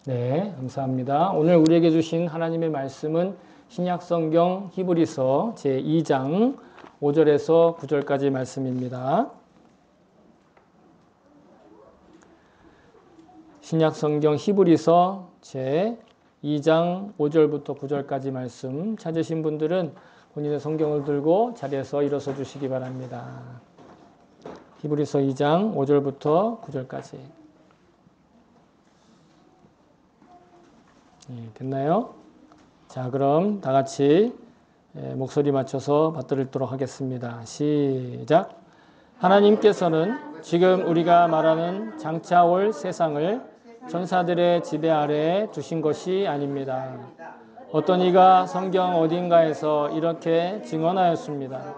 네, 감사합니다. 오늘 우리에게 주신 하나님의 말씀은 신약성경 히브리서 제2장 5절에서 9절까지 말씀입니다. 신약성경 히브리서 제2장 5절부터 9절까지 말씀 찾으신 분들은 본인의 성경을 들고 자리에서 일어서 주시기 바랍니다. 히브리서 2장 5절부터 9절까지. 됐나요? 자, 그럼 다 같이 목소리 맞춰서 받들도록 하겠습니다. 시작. 하나님께서는 지금 우리가 말하는 장차 올 세상을 천사들의 지배 아래에 두신 것이 아닙니다. 어떤 이가 성경 어딘가에서 이렇게 증언하였습니다.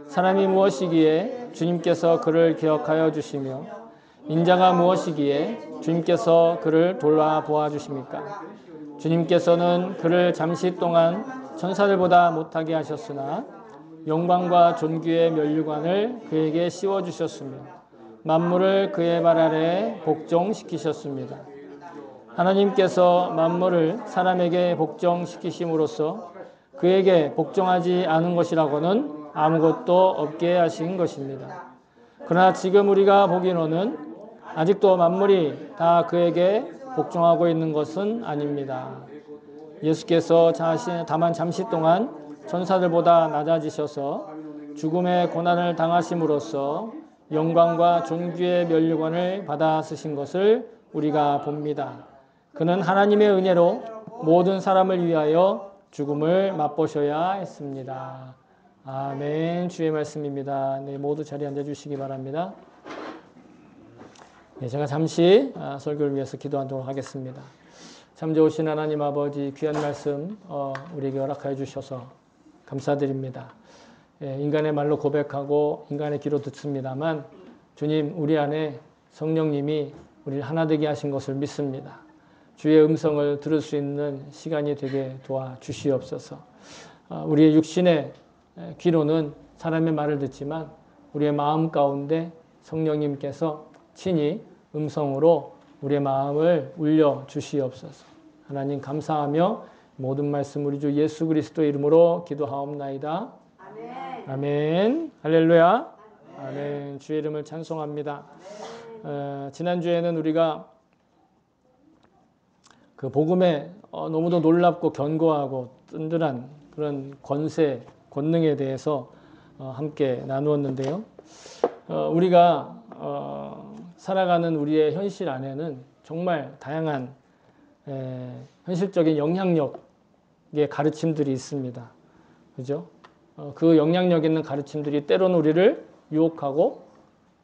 사람이 무엇이기에 주님께서 그를 기억하여 주시며 인자가 무엇이기에 주님께서 그를 돌아보아 주십니까? 주님께서는 그를 잠시 동안 천사들보다 못하게 하셨으나 영광과 존귀의 면류관을 그에게 씌워주셨으며 만물을 그의 발 아래에 복종시키셨습니다. 하나님께서 만물을 사람에게 복종시키심으로써 그에게 복종하지 않은 것이라고는 아무것도 없게 하신 것입니다. 그러나 지금 우리가 보기로는 아직도 만물이 다 그에게 복종하고 있는 것은 아닙니다. 예수께서 다만 잠시 동안 천사들보다 낮아지셔서 죽음의 고난을 당하심으로써 영광과 존귀의 면류관을 받아 쓰신 것을 우리가 봅니다. 그는 하나님의 은혜로 모든 사람을 위하여 죽음을 맛보셔야 했습니다. 아멘. 주의 말씀입니다. 네, 모두 자리에 앉아주시기 바랍니다. 네, 제가 잠시 설교를 위해서 기도하도록 하겠습니다. 참 좋으신 하나님 아버지 귀한 말씀 우리에게 허락하여 주셔서 감사드립니다. 인간의 말로 고백하고 인간의 귀로 듣습니다만 주님 우리 안에 성령님이 우리를 하나 되게 하신 것을 믿습니다. 주의 음성을 들을 수 있는 시간이 되게 도와주시옵소서. 우리의 육신의 귀로는 사람의 말을 듣지만 우리의 마음 가운데 성령님께서 친히 음성으로 우리의 마음을 울려 주시옵소서. 하나님 감사하며 모든 말씀 우리 주 예수 그리스도의 이름으로 기도하옵나이다. 아멘. 아멘. 할렐루야. 아멘. 아멘. 주의 이름을 찬송합니다. 지난주에는 우리가 그 복음의 너무도 놀랍고 견고하고 든든한 그런 권세, 권능에 대해서 함께 나누었는데요. 우리가 살아가는 우리의 현실 안에는 정말 다양한 현실적인 영향력의 가르침들이 있습니다. 그죠? 그 영향력 있는 가르침들이 때로는 우리를 유혹하고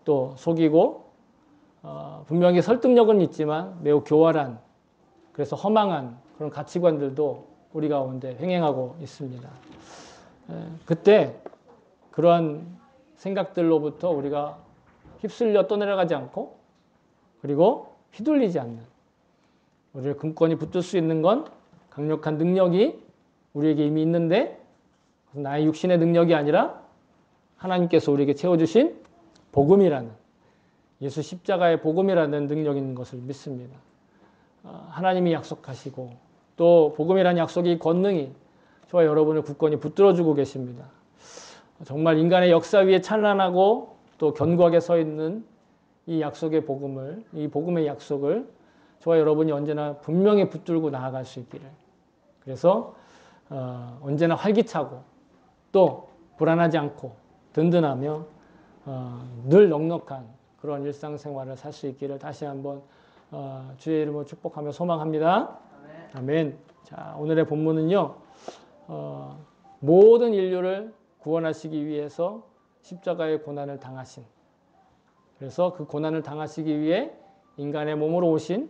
또 속이고 분명히 설득력은 있지만 매우 교활한 그래서 허망한 그런 가치관들도 우리 가운데 횡행하고 있습니다. 그때 그러한 생각들로부터 우리가 휩쓸려 떠내려가지 않고 그리고 휘둘리지 않는 우리를 굳건히 붙들 수 있는 건 강력한 능력이 우리에게 이미 있는데 나의 육신의 능력이 아니라 하나님께서 우리에게 채워주신 복음이라는 예수 십자가의 복음이라는 능력이 있는 것을 믿습니다. 하나님이 약속하시고 또 복음이라는 약속이 권능이 저와 여러분을 굳건히 붙들어주고 계십니다. 정말 인간의 역사 위에 찬란하고 또 견고하게 서 있는 이 약속의 복음을, 이 복음의 약속을 저와 여러분이 언제나 분명히 붙들고 나아갈 수 있기를. 그래서 언제나 활기차고 또 불안하지 않고 든든하며 늘 넉넉한 그런 일상생활을 살 수 있기를 다시 한번 주의 이름으로 축복하며 소망합니다. 아멘. 자, 오늘의 본문은요. 모든 인류를 구원하시기 위해서 십자가의 고난을 당하신 그래서 그 고난을 당하시기 위해 인간의 몸으로 오신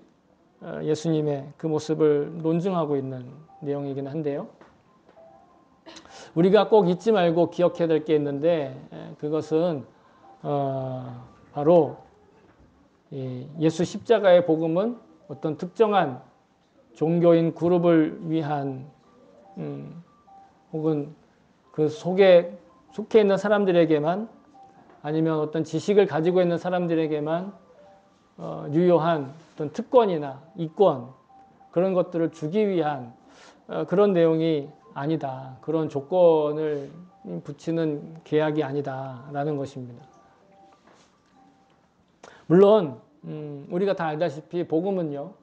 예수님의 그 모습을 논증하고 있는 내용이긴 한데요. 우리가 꼭 잊지 말고 기억해야 될 게 있는데 그것은 바로 예수 십자가의 복음은 어떤 특정한 종교인 그룹을 위한 혹은 그 속에 속해 있는 사람들에게만 아니면 어떤 지식을 가지고 있는 사람들에게만 유효한 어떤 특권이나 이권 그런 것들을 주기 위한 그런 내용이 아니다. 그런 조건을 붙이는 계약이 아니다라는 것입니다. 물론 우리가 다 알다시피 복음은요.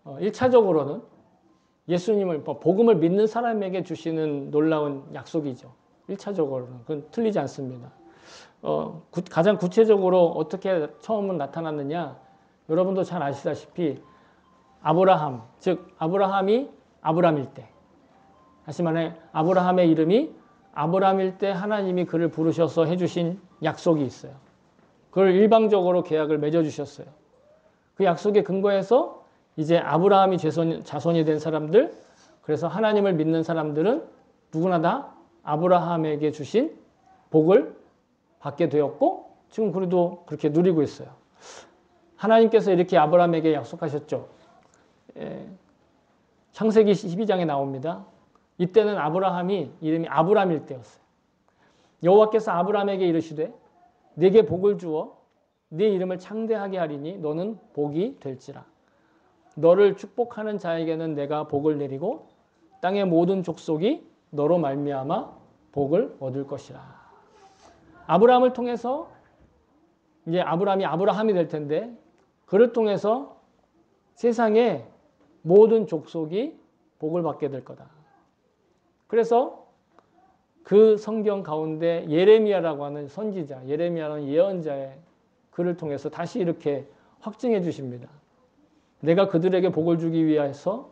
1차적으로는 예수님을 복음을 믿는 사람에게 주시는 놀라운 약속이죠. 1차적으로는 그건 틀리지 않습니다. 가장 구체적으로 어떻게 처음은 나타났느냐? 여러분도 잘 아시다시피 아브라함, 즉 아브라함이 아브람일 때, 다시 말해 아브라함의 이름이 아브람일 때 하나님이 그를 부르셔서 해주신 약속이 있어요. 그걸 일방적으로 계약을 맺어주셨어요. 그 약속에 근거해서 이제 아브라함이 자손이 된 사람들, 그래서 하나님을 믿는 사람들은 누구나 다 아브라함에게 주신 복을 받게 되었고 지금 우리도 그렇게 누리고 있어요. 하나님께서 이렇게 아브라함에게 약속하셨죠. 창세기 12장에 나옵니다. 이때는 아브라함이 이름이 아브람일 때였어요. 여호와께서 아브라함에게 이르시되 네게 복을 주어 네 이름을 창대하게 하리니 너는 복이 될지라. 너를 축복하는 자에게는 내가 복을 내리고 땅의 모든 족속이 너로 말미암아 복을 얻을 것이라. 아브라함을 통해서 이제 아브라함이 아브라함이 될 텐데 그를 통해서 세상의 모든 족속이 복을 받게 될 거다. 그래서 그 성경 가운데 예레미야라고 하는 선지자, 예레미야라는 예언자의 글을 통해서 다시 이렇게 확증해 주십니다. 내가 그들에게 복을 주기 위해서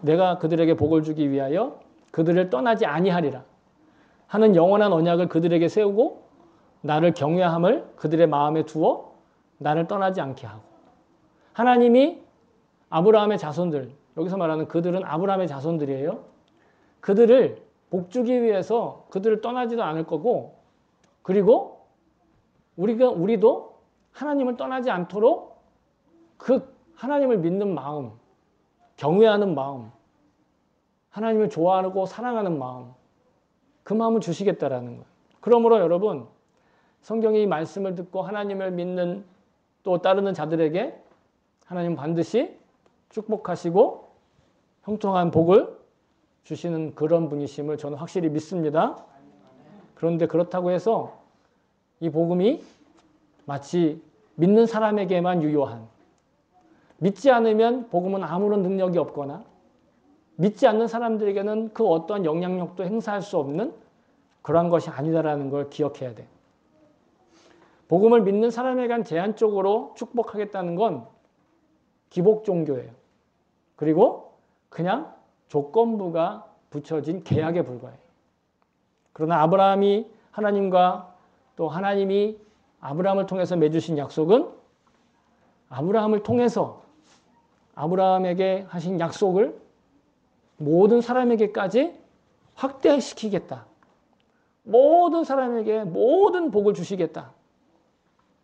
내가 그들에게 복을 주기 위하여 그들을 떠나지 아니하리라 하는 영원한 언약을 그들에게 세우고 나를 경외함을 그들의 마음에 두어 나를 떠나지 않게 하고 하나님이 아브라함의 자손들, 여기서 말하는 그들은 아브라함의 자손들이에요. 그들을 복 주기 위해서 그들을 떠나지도 않을 거고 그리고 우리도 하나님을 떠나지 않도록 그 하나님을 믿는 마음, 경외하는 마음, 하나님을 좋아하고 사랑하는 마음, 그 마음을 주시겠다라는 거예요. 그러므로 여러분, 성경의 이 말씀을 듣고 하나님을 믿는 또 따르는 자들에게 하나님은 반드시 축복하시고 형통한 복을 주시는 그런 분이심을 저는 확실히 믿습니다. 그런데 그렇다고 해서 이 복음이 마치 믿는 사람에게만 유효한, 믿지 않으면 복음은 아무런 능력이 없거나 믿지 않는 사람들에게는 그 어떠한 영향력도 행사할 수 없는 그러한 것이 아니다라는 걸 기억해야 돼. 복음을 믿는 사람에게는 제한적으로 축복하겠다는 건 기복 종교예요. 그리고 그냥 조건부가 붙여진 계약에 불과해요. 그러나 아브라함이 하나님과 또 하나님이 아브라함을 통해서 맺으신 약속은 아브라함을 통해서 아브라함에게 하신 약속을 모든 사람에게까지 확대시키겠다. 모든 사람에게 모든 복을 주시겠다.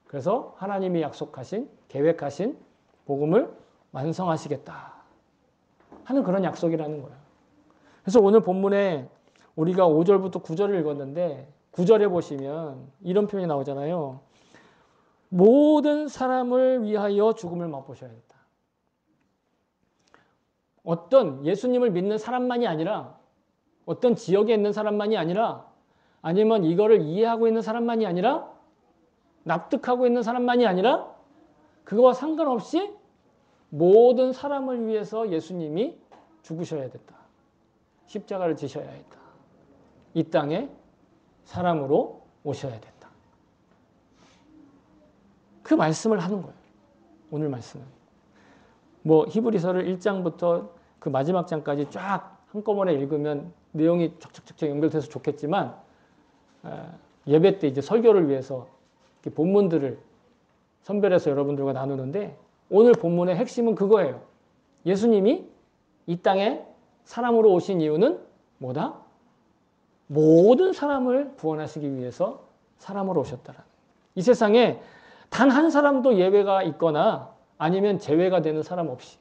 그래서 하나님이 약속하신, 계획하신 복음을 완성하시겠다 하는 그런 약속이라는 거예요. 그래서 오늘 본문에 우리가 5절부터 9절을 읽었는데 9절에 보시면 이런 표현이 나오잖아요. 모든 사람을 위하여 죽음을 맛보셔야겠다. 어떤 예수님을 믿는 사람만이 아니라 어떤 지역에 있는 사람만이 아니라 아니면 이거를 이해하고 있는 사람만이 아니라 납득하고 있는 사람만이 아니라 그거와 상관없이 모든 사람을 위해서 예수님이 죽으셔야 됐다. 십자가를 지셔야 했다. 이 땅에 사람으로 오셔야 됐다. 그 말씀을 하는 거예요. 오늘 말씀은. 뭐 히브리서를 1장부터 그 마지막 장까지 쫙 한꺼번에 읽으면 내용이 척척척척 연결돼서 좋겠지만 예배 때 이제 설교를 위해서 본문들을 선별해서 여러분들과 나누는데 오늘 본문의 핵심은 그거예요. 예수님이 이 땅에 사람으로 오신 이유는 뭐다? 모든 사람을 구원하시기 위해서 사람으로 오셨다라는. 이 세상에 단 한 사람도 예외가 있거나 아니면 제외가 되는 사람 없이.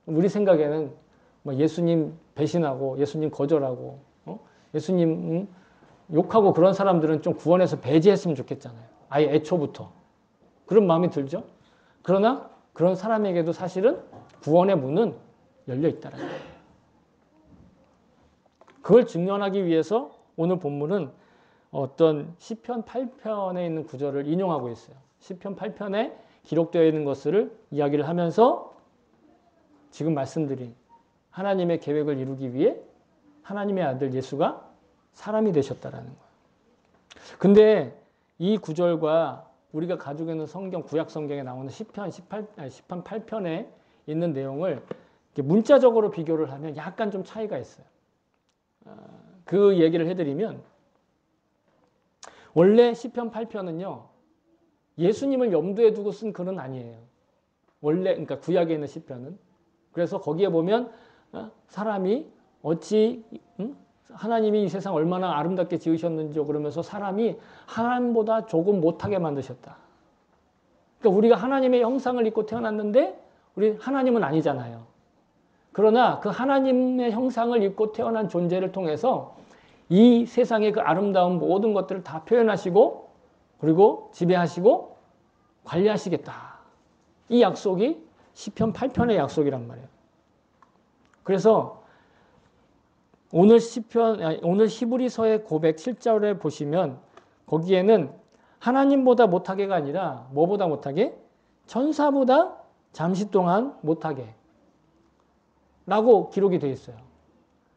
우리 생각에는 예수님 배신하고 예수님 거절하고 예수님 욕하고 그런 사람들은 좀 구원해서 배제했으면 좋겠잖아요. 아예 애초부터. 그런 마음이 들죠. 그러나 그런 사람에게도 사실은 구원의 문은 열려 있다는 거예요. 그걸 증명하기 위해서 오늘 본문은 어떤 시편 8편에 있는 구절을 인용하고 있어요. 시편 8편에 기록되어 있는 것을 이야기를 하면서 지금 말씀드린 하나님의 계획을 이루기 위해 하나님의 아들 예수가 사람이 되셨다라는 거예요. 근데 이 구절과 우리가 가지고 있는 성경, 구약 성경에 나오는 시편 8편에 있는 내용을 문자적으로 비교를 하면 약간 좀 차이가 있어요. 그 얘기를 해드리면 원래 시편 8편은요. 예수님을 염두에 두고 쓴 글은 아니에요. 원래 그러니까 구약에 있는 시편은. 그래서 거기에 보면 사람이 어찌 하나님이 이 세상 얼마나 아름답게 지으셨는지 그러면서 사람이 하나님보다 조금 못하게 만드셨다. 그러니까 우리가 하나님의 형상을 입고 태어났는데 우리 하나님은 아니잖아요. 그러나 그 하나님의 형상을 입고 태어난 존재를 통해서 이 세상의 그 아름다운 모든 것들을 다 표현하시고 그리고 지배하시고 관리하시겠다. 이 약속이 시편 8편의 약속이란 말이에요. 그래서 오늘 히브리서의 고백 7절에 보시면 거기에는 하나님보다 못하게가 아니라 뭐보다 못하게? 천사보다 잠시 동안 못하게 라고 기록이 되어 있어요.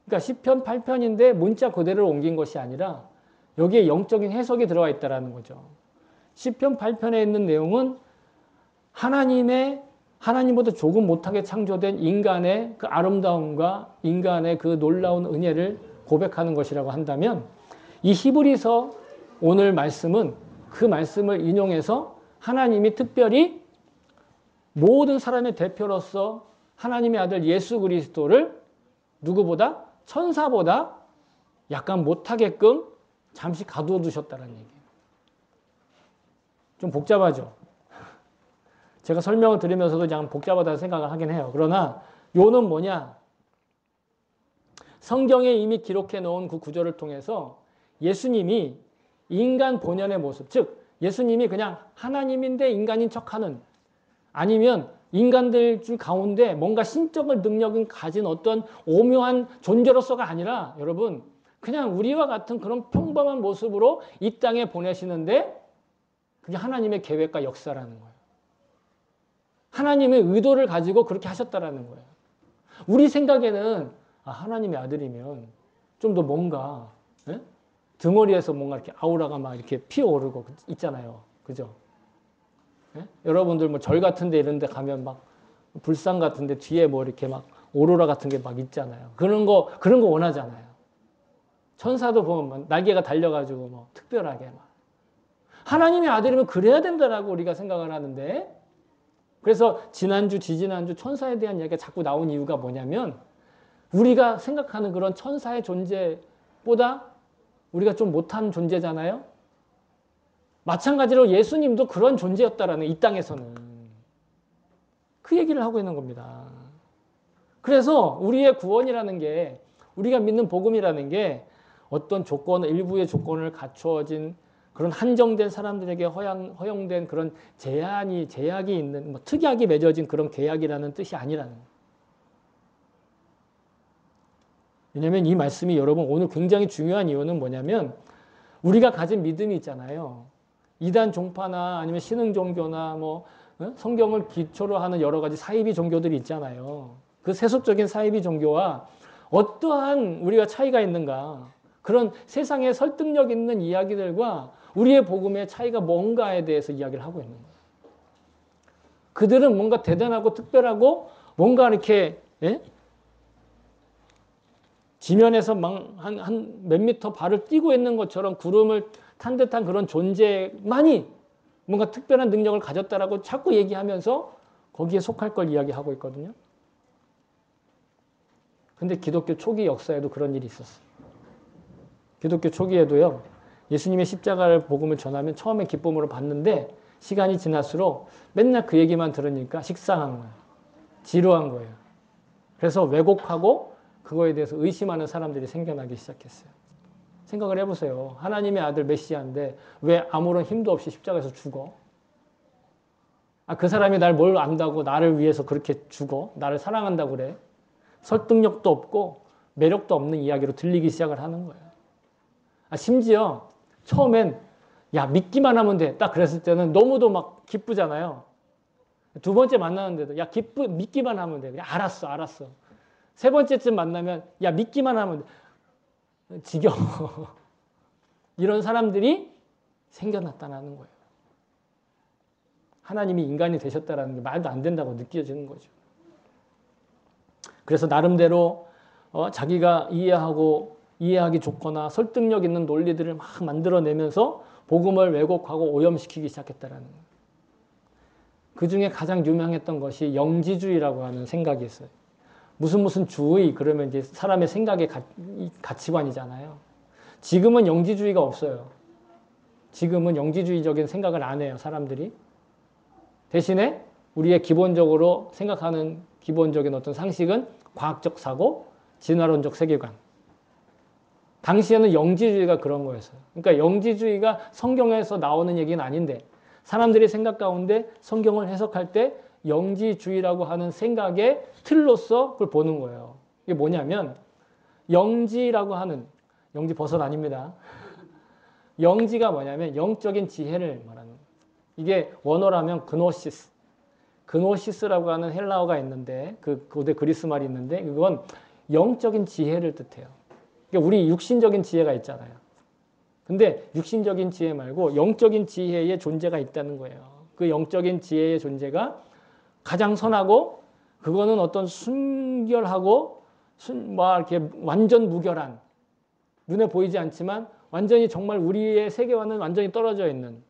그러니까 시편 8편인데 문자 그대로 옮긴 것이 아니라 여기에 영적인 해석이 들어가 있다는 거죠. 시편 8편에 있는 내용은 하나님보다 조금 못하게 창조된 인간의 그 아름다움과 인간의 그 놀라운 은혜를 고백하는 것이라고 한다면 이 히브리서 오늘 말씀은 그 말씀을 인용해서 하나님이 특별히 모든 사람의 대표로서 하나님의 아들 예수 그리스도를 누구보다 천사보다 약간 못하게끔 잠시 가두어 두셨다는 얘기예요. 좀 복잡하죠? 제가 설명을 드리면서도 그냥 복잡하다는 생각을 하긴 해요. 그러나 요는 뭐냐? 성경에 이미 기록해 놓은 그 구절을 통해서 예수님이 인간 본연의 모습, 즉 예수님이 그냥 하나님인데 인간인 척하는 아니면 인간들 중 가운데 뭔가 신적인 능력을 가진 어떤 오묘한 존재로서가 아니라 여러분 그냥 우리와 같은 그런 평범한 모습으로 이 땅에 보내시는데 그게 하나님의 계획과 역사라는 거예요. 하나님의 의도를 가지고 그렇게 하셨다라는 거예요. 우리 생각에는 하나님의 아들이면 좀 더 뭔가 등허리에서 뭔가 이렇게 아우라가 막 이렇게 피어오르고 있잖아요. 그죠? 여러분들 뭐 절 같은 데 이런 데 가면 막 불상 같은 데 뒤에 뭐 이렇게 막 오로라 같은 게 막 있잖아요. 그런 거 원하잖아요. 천사도 보면 날개가 달려가지고 뭐 특별하게 막. 하나님의 아들이면 그래야 된다라고 우리가 생각을 하는데 그래서 지난주, 지지난주 천사에 대한 이야기가 자꾸 나온 이유가 뭐냐면 우리가 생각하는 그런 천사의 존재보다 우리가 좀 못한 존재잖아요. 마찬가지로 예수님도 그런 존재였다라는 이 땅에서는 그 얘기를 하고 있는 겁니다. 그래서 우리의 구원이라는 게 우리가 믿는 복음이라는 게 어떤 일부의 조건을 갖추어진 그런 한정된 사람들에게 허용된 그런 제약이 있는 특약이 맺어진 그런 계약이라는 뜻이 아니라는 거예요. 왜냐하면 이 말씀이 여러분 오늘 굉장히 중요한 이유는 뭐냐면 우리가 가진 믿음이 있잖아요. 이단 종파나 아니면 신흥 종교나 뭐 성경을 기초로 하는 여러 가지 사이비 종교들이 있잖아요. 그 세속적인 사이비 종교와 어떠한 우리가 차이가 있는가? 그런 세상에 설득력 있는 이야기들과 우리의 복음의 차이가 뭔가에 대해서 이야기를 하고 있는 거예요. 그들은 뭔가 대단하고 특별하고 뭔가 이렇게 지면에서 한 몇 미터 발을 띄고 있는 것처럼 구름을 탄 듯한 그런 존재만이 뭔가 특별한 능력을 가졌다라고 자꾸 얘기하면서 거기에 속할 걸 이야기하고 있거든요. 근데 기독교 초기 역사에도 그런 일이 있었어요. 기독교 초기에도요. 예수님의 십자가를 복음을 전하면 처음에 기쁨으로 받는데 시간이 지날수록 맨날 그 얘기만 들으니까 식상한 거예요. 지루한 거예요. 그래서 왜곡하고 그거에 대해서 의심하는 사람들이 생겨나기 시작했어요. 생각을 해보세요. 하나님의 아들 메시아인데 왜 아무런 힘도 없이 십자가에서 죽어? 아, 그 사람이 날 뭘 안다고 나를 위해서 그렇게 죽어? 나를 사랑한다고 그래? 설득력도 없고 매력도 없는 이야기로 들리기 시작을 하는 거예요. 아, 심지어 처음엔 야, 믿기만 하면 돼. 딱 그랬을 때는 너무도 막 기쁘잖아요. 두 번째 만나는데도 야, 믿기만 하면 돼. 그냥 알았어, 알았어. 세 번째쯤 만나면 야, 믿기만 하면 돼. 지겨워. 이런 사람들이 생겨났다는 거예요. 하나님이 인간이 되셨다는 게 말도 안 된다고 느껴지는 거죠. 그래서 나름대로 자기가 이해하기 좋거나 설득력 있는 논리들을 막 만들어내면서 복음을 왜곡하고 오염시키기 시작했다는 거예요. 그 중에 가장 유명했던 것이 영지주의라고 하는 생각이 있어요. 무슨 주의 그러면 이제 사람의 생각의 가치관이잖아요. 지금은 영지주의가 없어요. 지금은 영지주의적인 생각을 안 해요, 사람들이. 대신에 우리의 기본적으로 생각하는 기본적인 어떤 상식은 과학적 사고, 진화론적 세계관. 당시에는 영지주의가 그런 거였어요. 그러니까 영지주의가 성경에서 나오는 얘기는 아닌데 사람들이 생각 가운데 성경을 해석할 때 영지주의라고 하는 생각의 틀로서 그걸 보는 거예요. 이게 뭐냐면 영지라고 하는, 영지 버섯 아닙니다. 영지가 뭐냐면 영적인 지혜를 말하는 거예요. 이게 원어라면 그노시스. 그노시스라고 하는 헬라어가 있는데 그 고대 그리스 말이 있는데 그건 영적인 지혜를 뜻해요. 그러니까 우리 육신적인 지혜가 있잖아요. 근데 육신적인 지혜 말고 영적인 지혜의 존재가 있다는 거예요. 그 영적인 지혜의 존재가 가장 선하고 그거는 어떤 순결하고 이렇게 완전 무결한 눈에 보이지 않지만 완전히 정말 우리의 세계와는 완전히 떨어져 있는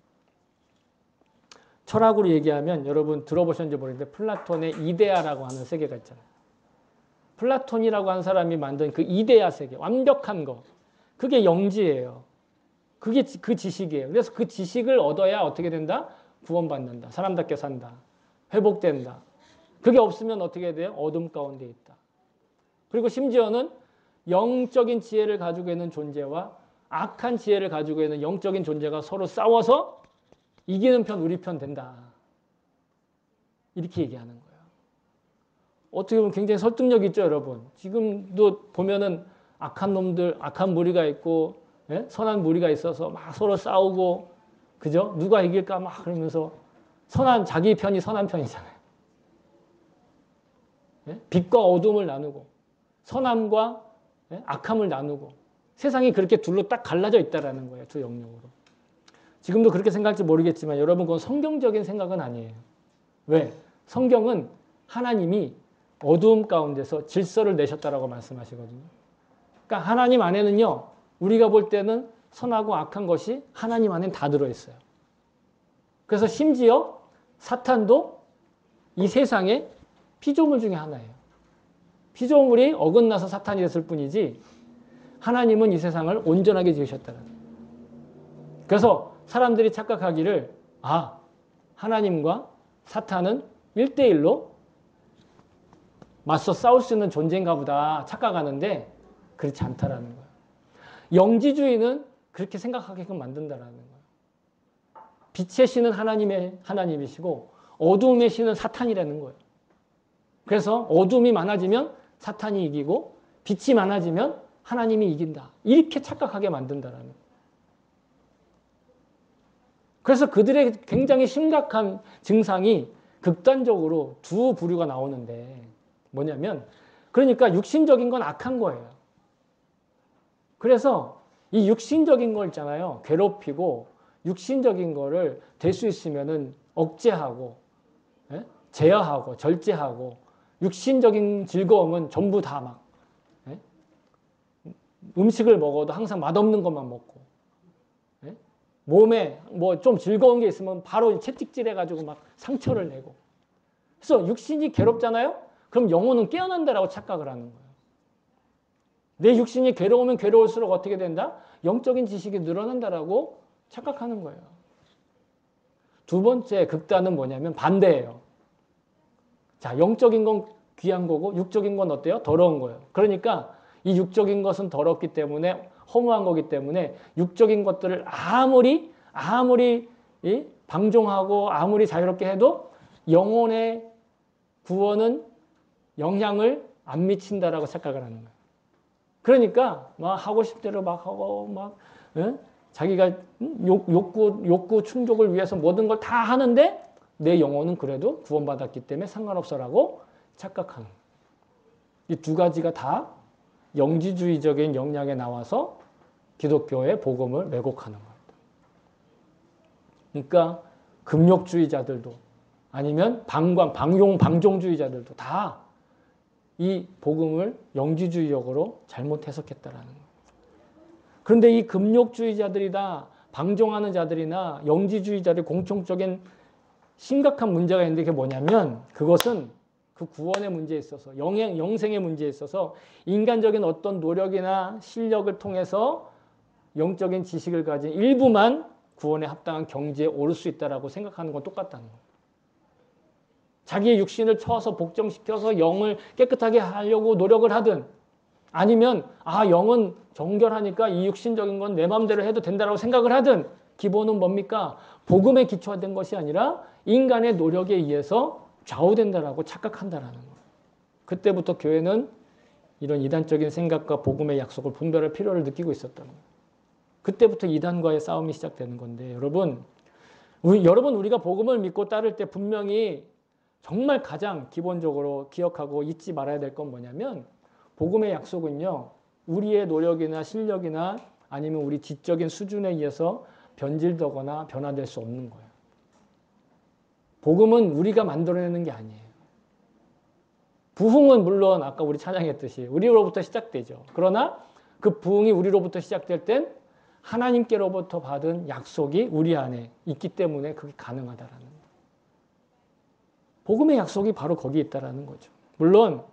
철학으로 얘기하면 여러분 들어보셨는지 모르겠는데 플라톤의 이데아라고 하는 세계가 있잖아요. 플라톤이라고 하는 사람이 만든 그 이데아 세계, 완벽한 거. 그게 영지예요. 그게 그 지식이에요. 그래서 그 지식을 얻어야 어떻게 된다? 구원받는다. 사람답게 산다. 회복된다. 그게 없으면 어떻게 돼요? 어둠 가운데 있다. 그리고 심지어는 영적인 지혜를 가지고 있는 존재와 악한 지혜를 가지고 있는 영적인 존재가 서로 싸워서 이기는 편, 우리 편 된다. 이렇게 얘기하는 거예요. 어떻게 보면 굉장히 설득력 있죠, 여러분. 지금도 보면은 악한 놈들, 악한 무리가 있고, 예? 선한 무리가 있어서 막 서로 싸우고, 그죠? 누가 이길까 막 그러면서 자기 편이 선한 편이잖아요. 예? 빛과 어둠을 나누고, 선함과 악함을 나누고, 세상이 그렇게 둘로 딱 갈라져 있다라는 거예요, 두 영역으로. 지금도 그렇게 생각할지 모르겠지만 여러분 그건 성경적인 생각은 아니에요. 왜? 성경은 하나님이 어두움 가운데서 질서를 내셨다라고 말씀하시거든요. 그러니까 하나님 안에는요. 우리가 볼 때는 선하고 악한 것이 하나님 안엔 다 들어있어요. 그래서 심지어 사탄도 이 세상의 피조물 중에 하나예요. 피조물이 어긋나서 사탄이 됐을 뿐이지 하나님은 이 세상을 온전하게 지으셨다는 거예요. 그래서 사람들이 착각하기를 하나님과 사탄은 1대1로 맞서 싸울 수 있는 존재인가 보다 착각하는데 그렇지 않다라는 거예요. 영지주의는 그렇게 생각하게끔 만든다라는 거예요. 빛의 신은 하나님이시고 어둠의 신은 사탄이라는 거예요. 그래서 어둠이 많아지면 사탄이 이기고 빛이 많아지면 하나님이 이긴다. 이렇게 착각하게 만든다라는 거예요. 그래서 그들의 굉장히 심각한 증상이 극단적으로 두 부류가 나오는데 뭐냐면 그러니까 육신적인 건 악한 거예요. 그래서 이 육신적인 거 있잖아요. 괴롭히고 육신적인 거를 될 수 있으면은 억제하고 제어하고 절제하고 육신적인 즐거움은 전부 다 막 음식을 먹어도 항상 맛없는 것만 먹고 몸에 뭐 좀 즐거운 게 있으면 바로 채찍질 해가지고 막 상처를 내고. 그래서 육신이 괴롭잖아요? 그럼 영혼은 깨어난다라고 착각을 하는 거예요. 내 육신이 괴로우면 괴로울수록 어떻게 된다? 영적인 지식이 늘어난다라고 착각하는 거예요. 두 번째 극단은 뭐냐면 반대예요. 자, 영적인 건 귀한 거고 육적인 건 어때요? 더러운 거예요. 그러니까 이 육적인 것은 더럽기 때문에 허무한 거기 때문에 육적인 것들을 아무리 방종하고 아무리 자유롭게 해도 영혼의 구원은 영향을 안 미친다라고 착각을 하는 거예요. 그러니까 막 하고 싶대로 막 하고 막 자기가 욕구 충족을 위해서 모든 걸 다 하는데 내 영혼은 그래도 구원받았기 때문에 상관없어라고 착각하는 거예요. 이 두 가지가 다 영지주의적인 영향에 나와서 기독교의 복음을 왜곡하는 거예요. 그러니까 금욕주의자들도 아니면 방종주의자들도 다 이 복음을 영지주의적으로 잘못 해석했다라는 거예요. 그런데 이 금욕주의자들이나 방종하는 자들이나 영지주의자들의 공통적인 심각한 문제가 있는데 그게 뭐냐면 그것은 그 구원의 문제에 있어서 영생의 문제에 있어서 인간적인 어떤 노력이나 실력을 통해서 영적인 지식을 가진 일부만 구원에 합당한 경지에 오를 수 있다라고 생각하는 건 똑같다는 거예요. 자기의 육신을 쳐서 복종시켜서 영을 깨끗하게 하려고 노력을 하든 아니면 영은 정결하니까 이 육신적인 건 내 마음대로 해도 된다라고 생각을 하든 기본은 뭡니까? 복음에 기초화된 것이 아니라 인간의 노력에 의해서 좌우된다라고 착각한다라는 거예요. 그때부터 교회는 이런 이단적인 생각과 복음의 약속을 분별할 필요를 느끼고 있었던 거예요. 그때부터 이단과의 싸움이 시작되는 건데 여러분 우리가 복음을 믿고 따를 때 분명히 정말 가장 기본적으로 기억하고 잊지 말아야 될 건 뭐냐면 복음의 약속은요. 우리의 노력이나 실력이나 아니면 우리 지적인 수준에 의해서 변질되거나 변화될 수 없는 거예요. 복음은 우리가 만들어내는 게 아니에요. 부흥은 물론 아까 우리 찬양했듯이 우리로부터 시작되죠. 그러나 그 부흥이 우리로부터 시작될 땐 하나님께로부터 받은 약속이 우리 안에 있기 때문에 그게 가능하다라는 거예요. 복음의 약속이 바로 거기에 있다라는 거죠. 물론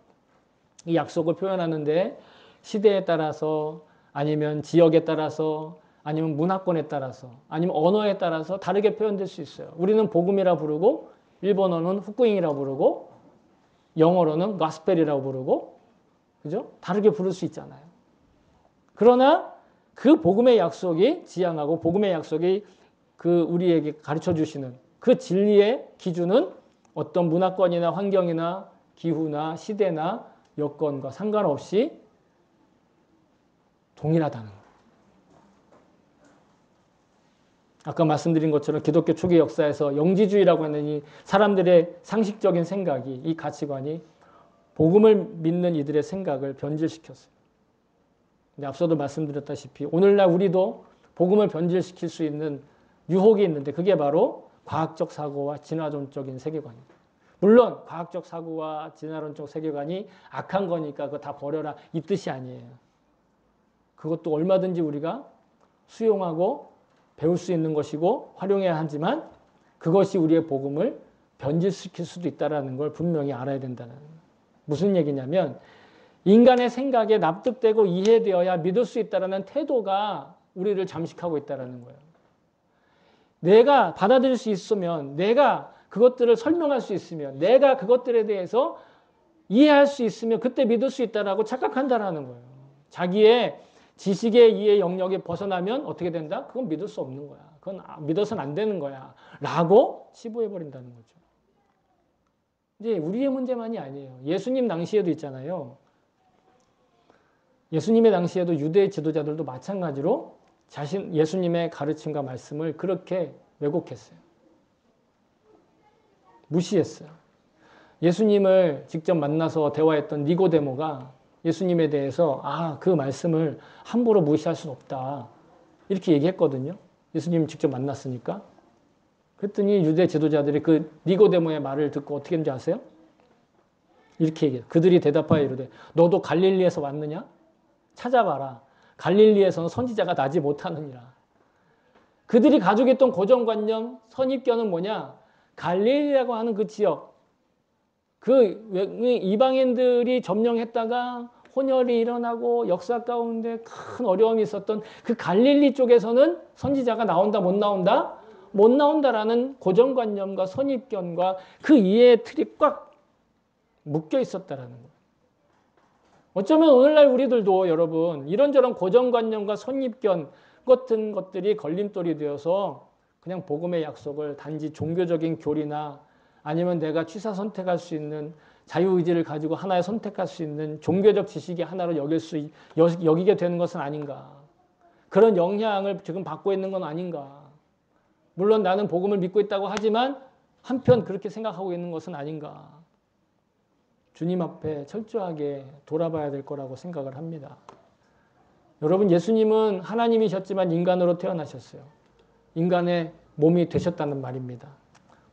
이 약속을 표현하는데 시대에 따라서 아니면 지역에 따라서 아니면 문화권에 따라서 아니면 언어에 따라서 다르게 표현될 수 있어요. 우리는 복음이라 부르고 일본어는 후쿠잉이라고 부르고 영어로는 가스펠이라고 부르고 그죠? 다르게 부를 수 있잖아요. 그러나 그 복음의 약속이 지향하고 복음의 약속이 그 우리에게 가르쳐 주시는 그 진리의 기준은 어떤 문화권이나 환경이나 기후나 시대나 여건과 상관없이 동일하다는 거예요. 아까 말씀드린 것처럼 기독교 초기 역사에서 영지주의라고 하는 이 사람들의 상식적인 생각이 이 가치관이 복음을 믿는 이들의 생각을 변질시켰어요. 근데 앞서도 말씀드렸다시피 오늘날 우리도 복음을 변질시킬 수 있는 유혹이 있는데 그게 바로 과학적 사고와 진화론적인 세계관입니다. 물론 과학적 사고와 진화론적 세계관이 악한 거니까 그거 다 버려라 이 뜻이 아니에요. 그것도 얼마든지 우리가 수용하고 배울 수 있는 것이고 활용해야 하지만 그것이 우리의 복음을 변질시킬 수도 있다는 걸 분명히 알아야 된다는 거예요. 무슨 얘기냐면 인간의 생각에 납득되고 이해되어야 믿을 수 있다는 태도가 우리를 잠식하고 있다는 거예요. 내가 받아들일 수 있으면 내가 그것들을 설명할 수 있으면 내가 그것들에 대해서 이해할 수 있으면 그때 믿을 수 있다라고 착각한다라는 거예요. 자기의 지식의 이해 영역에 벗어나면 어떻게 된다? 그건 믿을 수 없는 거야. 그건 믿어서는 안 되는 거야. 라고 치부해버린다는 거죠. 이제 우리의 문제만이 아니에요. 예수님 당시에도 있잖아요. 예수님의 당시에도 유대 지도자들도 마찬가지로 예수님의 가르침과 말씀을 그렇게 왜곡했어요. 무시했어요. 예수님을 직접 만나서 대화했던 니고데모가 예수님에 대해서 그 말씀을 함부로 무시할 수는 없다. 이렇게 얘기했거든요. 예수님 직접 만났으니까. 그랬더니 유대 지도자들이 그 니고데모의 말을 듣고 어떻게 했는지 아세요? 이렇게 얘기해요. 그들이 대답하여 이르되 너도 갈릴리에서 왔느냐? 찾아봐라. 갈릴리에서는 선지자가 나지 못하느니라. 그들이 가지고 있던 고정관념, 선입견은 뭐냐? 갈릴리라고 하는 그 지역, 그 이방인들이 점령했다가 혼혈이 일어나고 역사 가운데 큰 어려움이 있었던 그 갈릴리 쪽에서는 선지자가 나온다, 못 나온다? 못 나온다라는 고정관념과 선입견과 그 이해의 틀이 꽉 묶여 있었다라는 거예요. 어쩌면 오늘날 우리들도 여러분 이런저런 고정관념과 선입견 같은 것들이 걸림돌이 되어서 그냥 복음의 약속을 단지 종교적인 교리나 아니면 내가 취사 선택할 수 있는 자유의지를 가지고 하나의 선택할 수 있는 종교적 지식의 하나로 여기게 되는 것은 아닌가. 그런 영향을 지금 받고 있는 건 아닌가. 물론 나는 복음을 믿고 있다고 하지만 한편 그렇게 생각하고 있는 것은 아닌가. 주님 앞에 철저하게 돌아봐야 될 거라고 생각을 합니다. 여러분, 예수님은 하나님이셨지만 인간으로 태어나셨어요. 인간의 몸이 되셨다는 말입니다.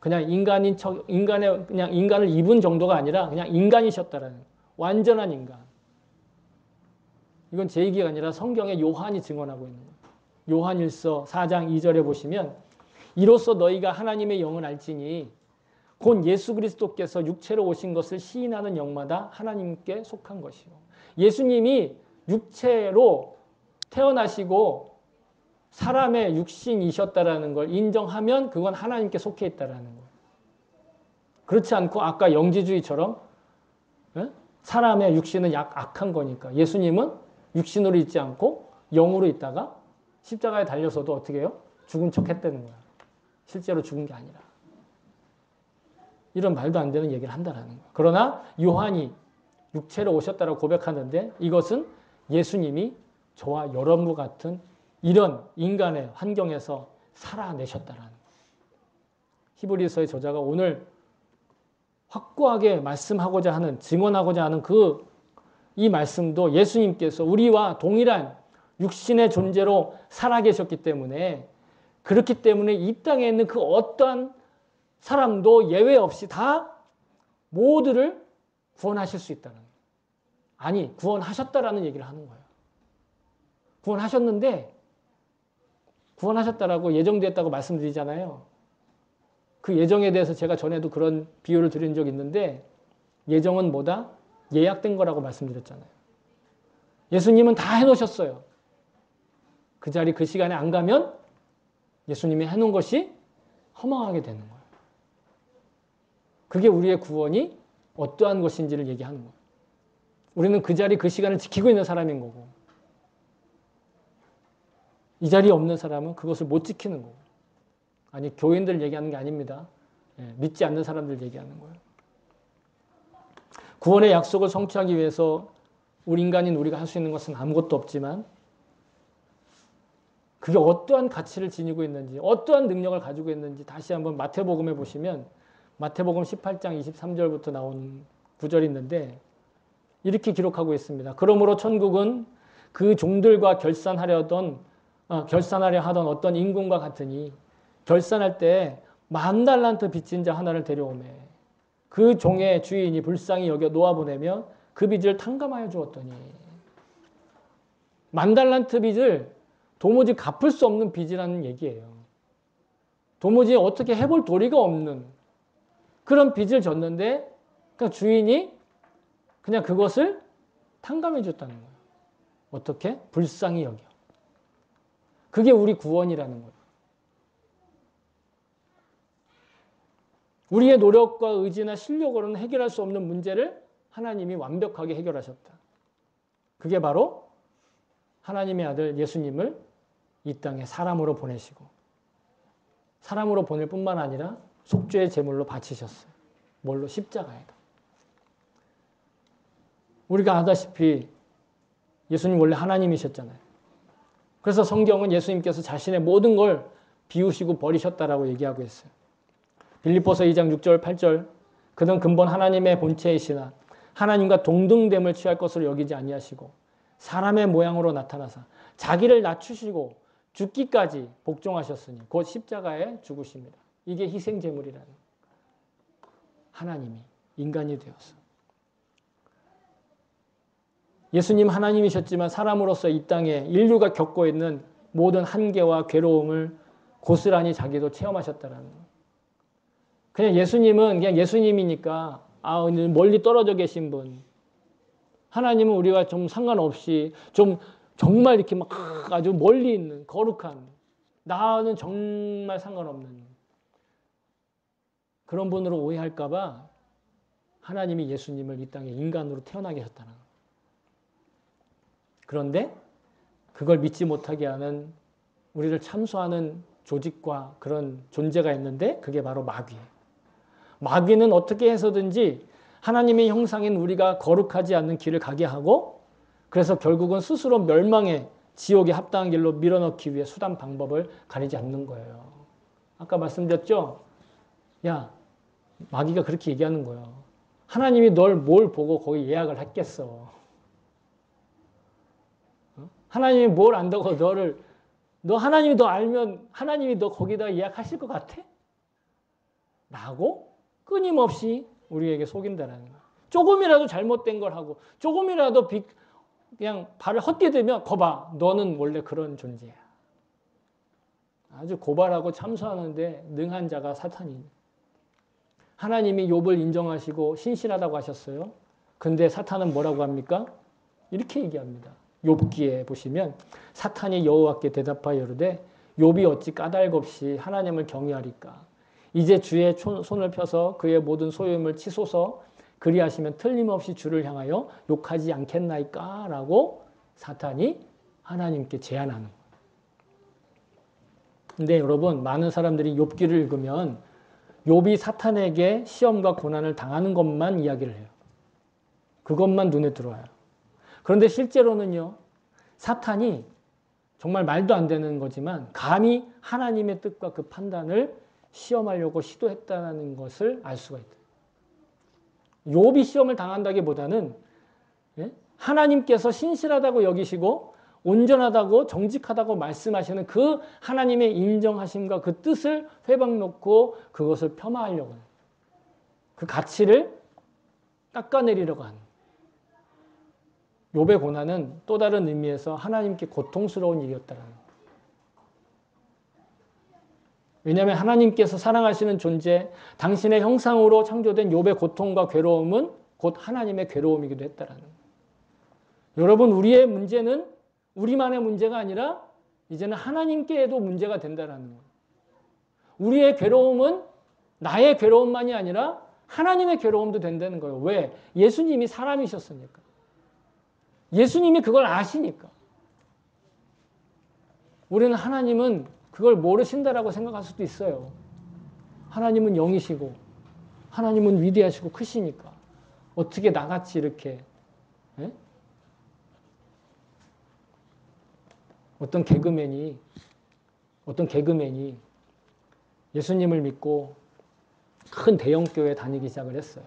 그냥 그냥 인간을 입은 정도가 아니라 그냥 인간이셨다라는, 완전한 인간. 이건 제 얘기가 아니라 성경의 요한이 증언하고 있는 거예요. 요한일서 4장 2절에 보시면 이로써 너희가 하나님의 영을 알지니 곧 예수 그리스도께서 육체로 오신 것을 시인하는 영마다 하나님께 속한 것이요. 예수님이 육체로 태어나시고 사람의 육신이셨다라는 걸 인정하면 그건 하나님께 속해 있다라는 거예요. 그렇지 않고 아까 영지주의처럼 사람의 육신은 악한 거니까 예수님은 육신으로 있지 않고 영으로 있다가 십자가에 달려서도 어떻게 해요? 죽은 척 했다는 거야. 실제로 죽은 게 아니라. 이런 말도 안 되는 얘기를 한다는 거야. 그러나 요한이 육체로 오셨다고 고백하는데 이것은 예수님이 저와 여러분과 같은 이런 인간의 환경에서 살아내셨다라는 거예요. 히브리서의 저자가 오늘 확고하게 말씀하고자 하는, 증언하고자 하는 이 말씀도 예수님께서 우리와 동일한 육신의 존재로 살아계셨기 때문에, 그렇기 때문에 이 땅에 있는 그 어떠한 사람도 예외 없이 다 모두를 구원하실 수 있다는 거예요. 아니, 구원하셨다라는 얘기를 하는 거예요. 구원하셨는데, 구원하셨다라고 예정됐다고 말씀드리잖아요. 그 예정에 대해서 제가 전에도 그런 비유를 드린 적이 있는데, 예정은 뭐다? 예약된 거라고 말씀드렸잖아요. 예수님은 다 해놓으셨어요. 그 자리 그 시간에 안 가면 예수님이 해놓은 것이 허망하게 되는 거예요. 그게 우리의 구원이 어떠한 것인지를 얘기하는 거예요. 우리는 그 자리 그 시간을 지키고 있는 사람인 거고, 이 자리에 없는 사람은 그것을 못 지키는 거고. 아니, 교인들 얘기하는 게 아닙니다. 믿지 않는 사람들 얘기하는 거예요. 구원의 약속을 성취하기 위해서 우리 인간인 우리가 할 수 있는 것은 아무것도 없지만, 그게 어떠한 가치를 지니고 있는지, 어떠한 능력을 가지고 있는지 다시 한번 마태복음에 보시면 마태복음 18장 23절부터 나온 구절이 있는데 이렇게 기록하고 있습니다. 그러므로 천국은 그 종들과 결산하려 하던 어떤 임금과 같으니 결산할 때 10,000달란트 빚진 자 하나를 데려오매 그 종의 주인이 불쌍히 여겨 놓아보내며 그 빚을 탕감하여 주었더니, 10,000달란트 빚을 도무지 갚을 수 없는 빚이라는 얘기예요. 도무지 어떻게 해볼 도리가 없는 그런 빚을 졌는데 그러니까 주인이 그냥 그것을 탕감해 줬다는 거예요. 어떻게? 불쌍히 여겨. 그게 우리 구원이라는 거예요. 우리의 노력과 의지나 실력으로는 해결할 수 없는 문제를 하나님이 완벽하게 해결하셨다. 그게 바로 하나님의 아들 예수님을 이 땅에 사람으로 보내시고 사람으로 보낼 뿐만 아니라 속죄의 제물로 바치셨어요. 뭘로? 십자가에다. 우리가 아다시피 예수님 원래 하나님이셨잖아요. 그래서 성경은 예수님께서 자신의 모든 걸 비우시고 버리셨다라고 얘기하고 있어요. 빌립보서 2장 6절 8절 그는 근본 하나님의 본체이시나 하나님과 동등됨을 취할 것으로 여기지 아니하시고 사람의 모양으로 나타나사 자기를 낮추시고 죽기까지 복종하셨으니 곧 십자가에 죽으십니다. 이게 희생제물이라는 거예요. 하나님이 인간이 되어서. 예수님 하나님이셨지만 사람으로서 이 땅에 인류가 겪고 있는 모든 한계와 괴로움을 고스란히 자기도 체험하셨다는 거예요. 그냥 예수님은 그냥 예수님이니까 멀리 떨어져 계신 분. 하나님은 우리가 좀 상관없이 좀 정말 이렇게 막 아주 멀리 있는 거룩한, 나는 정말 상관없는 그런 분으로 오해할까 봐 하나님이 예수님을 이 땅에 인간으로 태어나게 하셨다는 거예요. 그런데 그걸 믿지 못하게 하는 우리를 참소하는 조직과 그런 존재가 있는데 그게 바로 마귀예요. 마귀는 어떻게 해서든지 하나님의 형상인 우리가 거룩하지 않는 길을 가게 하고 그래서 결국은 스스로 멸망의 지옥에 합당한 길로 밀어넣기 위해 수단 방법을 가리지 않는 거예요. 아까 말씀드렸죠? 야, 마귀가 그렇게 얘기하는 거예요. 하나님이 널 뭘 보고 거기 예약을 했겠어. 하나님이 뭘 안다고 하나님이 너 알면 하나님이 너 거기다 예약하실 것 같아? 라고 끊임없이 우리에게 속인다는 거예요. 조금이라도 잘못된 걸 하고 조금이라도 그냥 발을 헛디디면 거봐 너는 원래 그런 존재야. 아주 고발하고 참소하는데 능한 자가 사탄이. 하나님이 욥을 인정하시고 신실하다고 하셨어요. 근데 사탄은 뭐라고 합니까? 이렇게 얘기합니다. 욥기에 보시면 사탄이 여호와께 대답하여 이르되 욥이 어찌 까닭없이 하나님을 경외하리까? 이제 주의 손을 펴서 그의 모든 소유임을 치소서 그리하시면 틀림없이 주를 향하여 욕하지 않겠나이까? 라고 사탄이 하나님께 제안하는 거예요. 근데 여러분 많은 사람들이 욥기를 읽으면 욥이 사탄에게 시험과 고난을 당하는 것만 이야기를 해요. 그것만 눈에 들어와요. 그런데 실제로는요. 사탄이 정말 말도 안 되는 거지만 감히 하나님의 뜻과 그 판단을 시험하려고 시도했다는 것을 알 수가 있다. 욥이 시험을 당한다기보다는 하나님께서 신실하다고 여기시고 온전하다고 정직하다고 말씀하시는 그 하나님의 인정하심과 그 뜻을 회방놓고 그것을 폄하하려고 하는 그 가치를 깎아내리려고 하는 욥의 고난은 또 다른 의미에서 하나님께 고통스러운 일이었다는 거예요. 왜냐하면 하나님께서 사랑하시는 존재, 당신의 형상으로 창조된 욥의 고통과 괴로움은 곧 하나님의 괴로움이기도 했다라는 거예요. 여러분 우리의 문제는 우리만의 문제가 아니라 이제는 하나님께도 문제가 된다는 거예요. 우리의 괴로움은 나의 괴로움만이 아니라 하나님의 괴로움도 된다는 거예요. 왜? 예수님이 사람이셨으니까. 예수님이 그걸 아시니까. 우리는 하나님은 그걸 모르신다라고 생각할 수도 있어요. 하나님은 영이시고 하나님은 위대하시고 크시니까 어떻게 나같이 이렇게 어떤 개그맨이 예수님을 믿고 큰 대형교회에 다니기 시작을 했어요.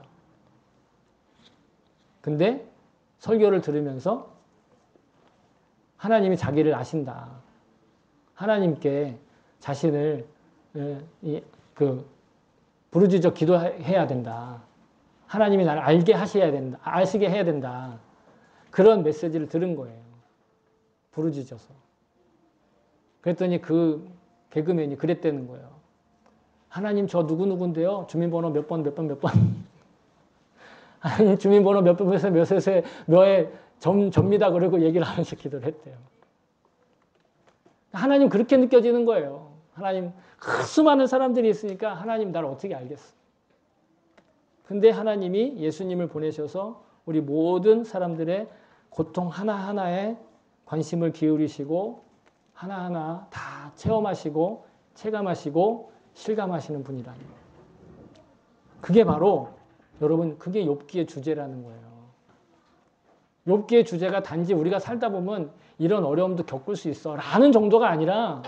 근데 설교를 들으면서 하나님이 자기를 아신다. 하나님께 자신을 부르짖어 기도해야 된다. 하나님이 나를 알게 하셔야 된다. 아시게 해야 된다. 그런 메시지를 들은 거예요. 부르짖어서. 그랬더니 그 개그맨이 그랬다는 거예요. 하나님 저 누구누구인데요. 주민번호 몇 번. 하나님 주민번호 몇에 접니다. 그러고 얘기를 하면서 기도를 했대요. 하나님 그렇게 느껴지는 거예요. 하나님 수많은 사람들이 있으니까 하나님 나를 어떻게 알겠어. 근데 하나님이 예수님을 보내셔서 우리 모든 사람들의 고통 하나하나에 관심을 기울이시고 하나하나 다 체험하시고 체감하시고 실감하시는 분이라는 거예요. 그게 바로 여러분 그게 욥기의 주제라는 거예요. 욥기의 주제가 단지 우리가 살다 보면 이런 어려움도 겪을 수 있어 라는 정도가 아니라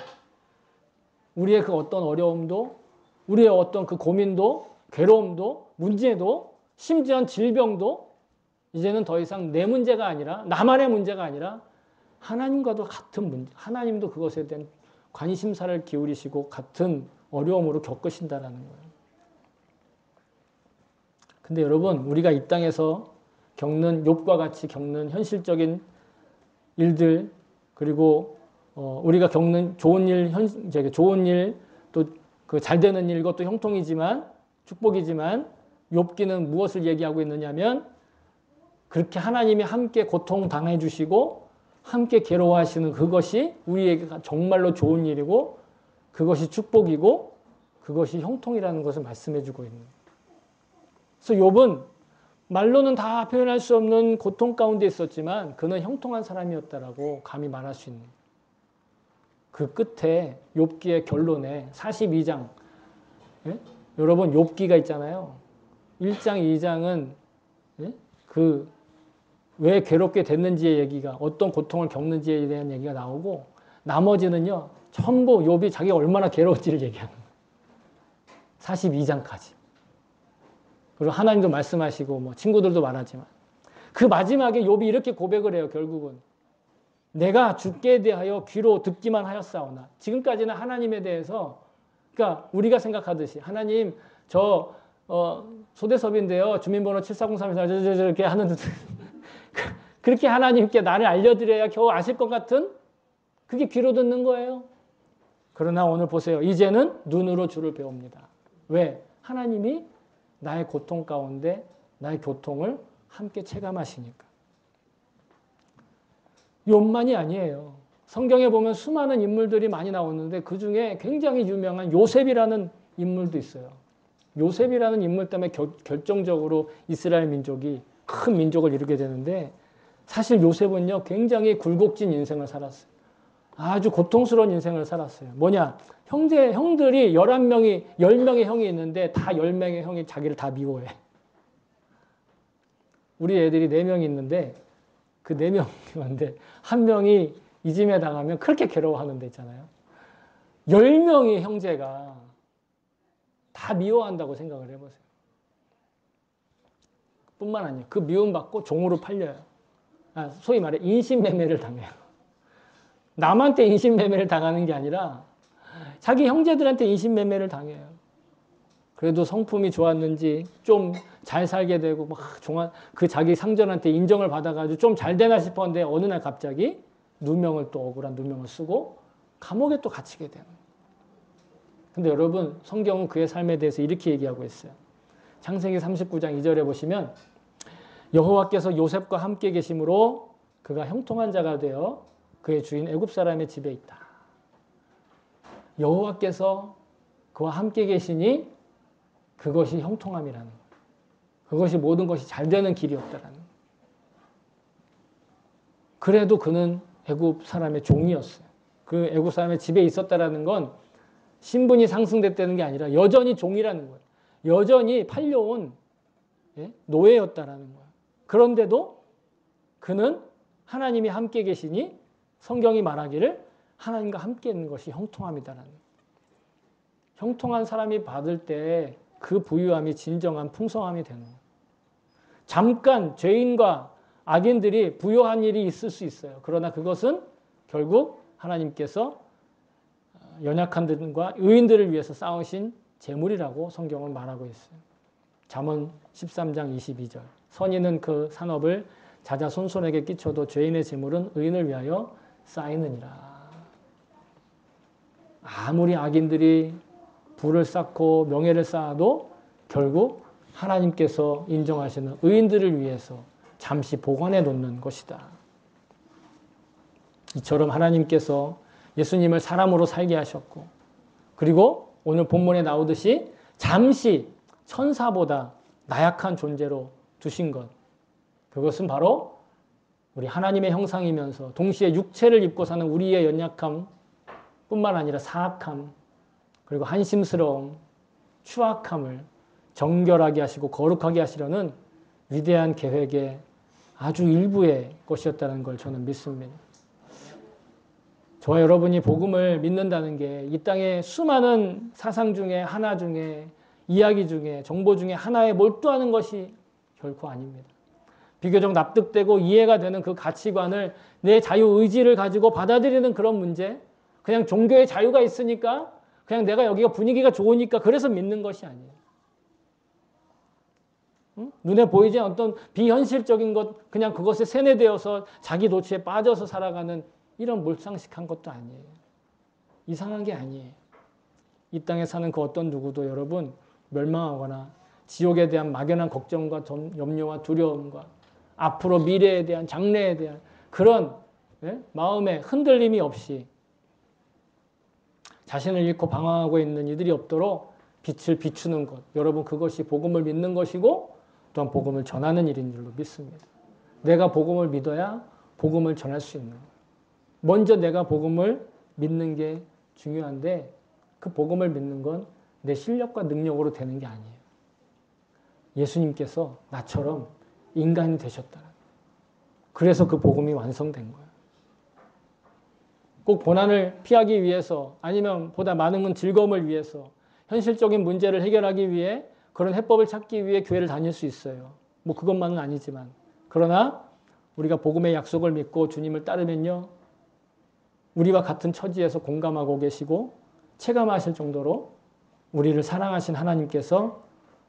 우리의 그 어떤 어려움도 우리의 어떤 그 고민도 괴로움도 문제도 심지어 질병도 이제는 더 이상 내 문제가 아니라 나만의 문제가 아니라 하나님과도 같은 문제, 하나님도 그것에 대한 관심사를 기울이시고 같은 어려움으로 겪으신다라는 거예요. 근데 여러분 우리가 이 땅에서 겪는 욥과 같이 겪는 현실적인 일들 그리고 우리가 겪는 좋은 일 또 그 잘 되는 일 이것도 형통이지만 축복이지만 욥기는 무엇을 얘기하고 있느냐면 그렇게 하나님이 함께 고통 당해 주시고 함께 괴로워하시는 그것이 우리에게 정말로 좋은 일이고 그것이 축복이고 그것이 형통이라는 것을 말씀해 주고 있는 거예요. 그래서 욥은 말로는 다 표현할 수 없는 고통 가운데 있었지만 그는 형통한 사람이었다라고 감히 말할 수 있는 그 끝에 욥기의 결론에 42장 여러분 욥기가 있잖아요. 1장, 2장은 그 왜 괴롭게 됐는지의 얘기가 어떤 고통을 겪는지에 대한 얘기가 나오고 나머지는요. 전부 욥이 자기가 얼마나 괴로웠지를 얘기하는 거예요. 42장까지. 그리고 하나님도 말씀하시고 뭐 친구들도 말하지만 그 마지막에 욥이 이렇게 고백을 해요. 결국은 내가 주께 대하여 귀로 듣기만 하였사오나 지금까지는 하나님에 대해서 그러니까 우리가 생각하듯이 하나님 저 소대섭인데요. 주민번호 7403에서 이렇게 하는 그렇게 하나님께 나를 알려드려야 겨우 아실 것 같은 그게 귀로 듣는 거예요. 그러나 오늘 보세요. 이제는 눈으로 주를 배웁니다. 왜? 하나님이 나의 고통 가운데 나의 고통을 함께 체감하시니까. 욥만이 아니에요. 성경에 보면 수많은 인물들이 많이 나오는데 그중에 굉장히 유명한 요셉이라는 인물도 있어요. 요셉이라는 인물 때문에 결정적으로 이스라엘 민족이 큰 민족을 이루게 되는데 사실 요셉은요 굉장히 굴곡진 인생을 살았어요. 아주 고통스러운 인생을 살았어요. 뭐냐? 형들이 10명의 형이 있는데 다 10명의 형이 자기를 다 미워해. 우리 애들이 4명이 있는데 그 4명인데 한 명이 이짐에 당하면 그렇게 괴로워하는 데 있잖아요. 10명의 형제가 다 미워한다고 생각을 해보세요. 뿐만 아니라 그 미움받고 종으로 팔려요. 소위 말해 인신매매를 당해요. 남한테 인신매매를 당하는 게 아니라 자기 형제들한테 인신매매를 당해요. 그래도 성품이 좋았는지 좀 잘 살게 되고 막 그 자기 상전한테 인정을 받아가지고 좀 잘 되나 싶었는데 어느 날 갑자기 누명을 또 억울한 누명을 쓰고 감옥에 또 갇히게 되는. 근데 여러분 성경은 그의 삶에 대해서 이렇게 얘기하고 있어요. 창세기 39장 2절에 보시면 여호와께서 요셉과 함께 계심으로 그가 형통한 자가 되어 그의 주인 애굽 사람의 집에 있다. 여호와께서 그와 함께 계시니 그것이 형통함이라는 거예요. 그것이 모든 것이 잘 되는 길이었다라는 거예요. 그래도 그는 애굽 사람의 종이었어요. 그 애굽 사람의 집에 있었다라는 건 신분이 상승됐다는 게 아니라 여전히 종이라는 거예요. 여전히 팔려온 노예였다라는 거예요. 그런데도 그는 하나님이 함께 계시니 성경이 말하기를 하나님과 함께 있는 것이 형통함이다라는 거예요. 형통한 사람이 받을 때 그 부유함이 진정한 풍성함이 되는 거예요. 잠깐 죄인과 악인들이 부유한 일이 있을 수 있어요. 그러나 그것은 결국 하나님께서 연약한 들과 의인들을 위해서 쌓으신 재물이라고 성경은 말하고 있어요. 잠언 13장 22절. 선인은 그 산업을 자자손손에게 끼쳐도 죄인의 재물은 의인을 위하여 쌓이느니라. 아무리 악인들이 부를 쌓고 명예를 쌓아도 결국 하나님께서 인정하시는 의인들을 위해서 잠시 보관해 놓는 것이다. 이처럼 하나님께서 예수님을 사람으로 살게 하셨고 그리고 오늘 본문에 나오듯이 잠시 천사보다 나약한 존재로 두신 것. 그것은 바로 우리 하나님의 형상이면서 동시에 육체를 입고 사는 우리의 연약함 뿐만 아니라 사악함 그리고 한심스러움, 추악함을 정결하게 하시고 거룩하게 하시려는 위대한 계획의 아주 일부의 것이었다는 걸 저는 믿습니다. 저와 여러분이 복음을 믿는다는 게 이 땅의 수많은 사상 중에 하나 중에 이야기 중에 정보 중에 하나에 몰두하는 것이 결코 아닙니다. 비교적 납득되고 이해가 되는 그 가치관을 내 자유의지를 가지고 받아들이는 그런 문제 그냥 종교의 자유가 있으니까 그냥 내가 여기가 분위기가 좋으니까 그래서 믿는 것이 아니에요. 응? 눈에 보이지 않는 어떤 비현실적인 것 그냥 그것에 세뇌되어서 자기 도취에 빠져서 살아가는 이런 몰상식한 것도 아니에요. 이상한 게 아니에요. 이 땅에 사는 그 어떤 누구도 여러분 멸망하거나 지옥에 대한 막연한 걱정과 염려와 두려움과 앞으로 미래에 대한 장래에 대한 그런 마음의 흔들림이 없이 자신을 잃고 방황하고 있는 이들이 없도록 빛을 비추는 것. 여러분 그것이 복음을 믿는 것이고 또한 복음을 전하는 일인 줄로 믿습니다. 내가 복음을 믿어야 복음을 전할 수 있는 거예요. 먼저 내가 복음을 믿는 게 중요한데 그 복음을 믿는 건 내 실력과 능력으로 되는 게 아니에요. 예수님께서 나처럼 인간이 되셨다. 그래서 그 복음이 완성된 거예요. 꼭 고난을 피하기 위해서 아니면 보다 많은 즐거움을 위해서 현실적인 문제를 해결하기 위해 그런 해법을 찾기 위해 교회를 다닐 수 있어요. 뭐 그것만은 아니지만. 그러나 우리가 복음의 약속을 믿고 주님을 따르면요. 우리와 같은 처지에서 공감하고 계시고 체감하실 정도로 우리를 사랑하신 하나님께서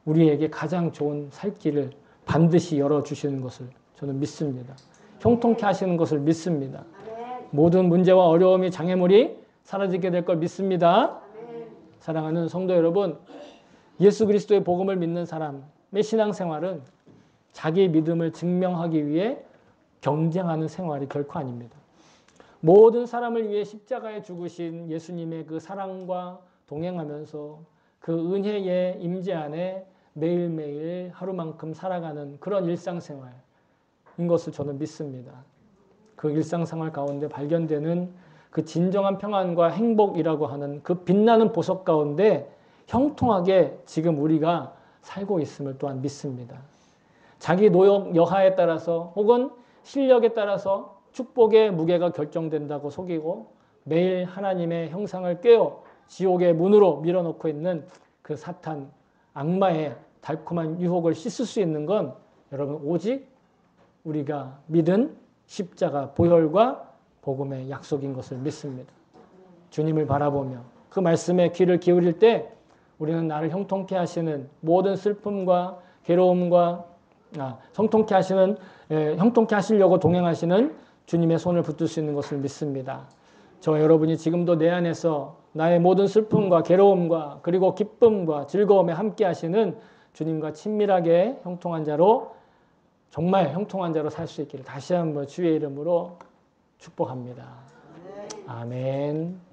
우리에게 가장 좋은 살 길을 반드시 열어주시는 것을 저는 믿습니다. 형통케 하시는 것을 믿습니다. 모든 문제와 어려움이 장애물이 사라지게 될 걸 믿습니다. 사랑하는 성도 여러분, 예수 그리스도의 복음을 믿는 사람의 신앙생활은 자기 믿음을 증명하기 위해 경쟁하는 생활이 결코 아닙니다. 모든 사람을 위해 십자가에 죽으신 예수님의 그 사랑과 동행하면서 그 은혜의 임재 안에 매일매일 하루만큼 살아가는 그런 일상생활인 것을 저는 믿습니다. 그 일상생활 가운데 발견되는 그 진정한 평안과 행복이라고 하는 그 빛나는 보석 가운데 형통하게 지금 우리가 살고 있음을 또한 믿습니다. 자기 노력 여하에 따라서 혹은 실력에 따라서 축복의 무게가 결정된다고 속이고 매일 하나님의 형상을 꿰어 지옥의 문으로 밀어넣고 있는 그 사탄, 악마의 달콤한 유혹을 씻을 수 있는 건 여러분 오직 우리가 믿은 십자가 보혈과 복음의 약속인 것을 믿습니다. 주님을 바라보며 그 말씀에 귀를 기울일 때 우리는 나를 형통케 하시는 모든 슬픔과 괴로움과 형통케 하시려고 동행하시는 주님의 손을 붙들 수 있는 것을 믿습니다. 저 여러분이 지금도 내 안에서 나의 모든 슬픔과 괴로움과 그리고 기쁨과 즐거움에 함께 하시는 주님과 친밀하게 형통한 자로 정말 형통한 자로 살 수 있기를 다시 한번 주의 이름으로 축복합니다. 아멘.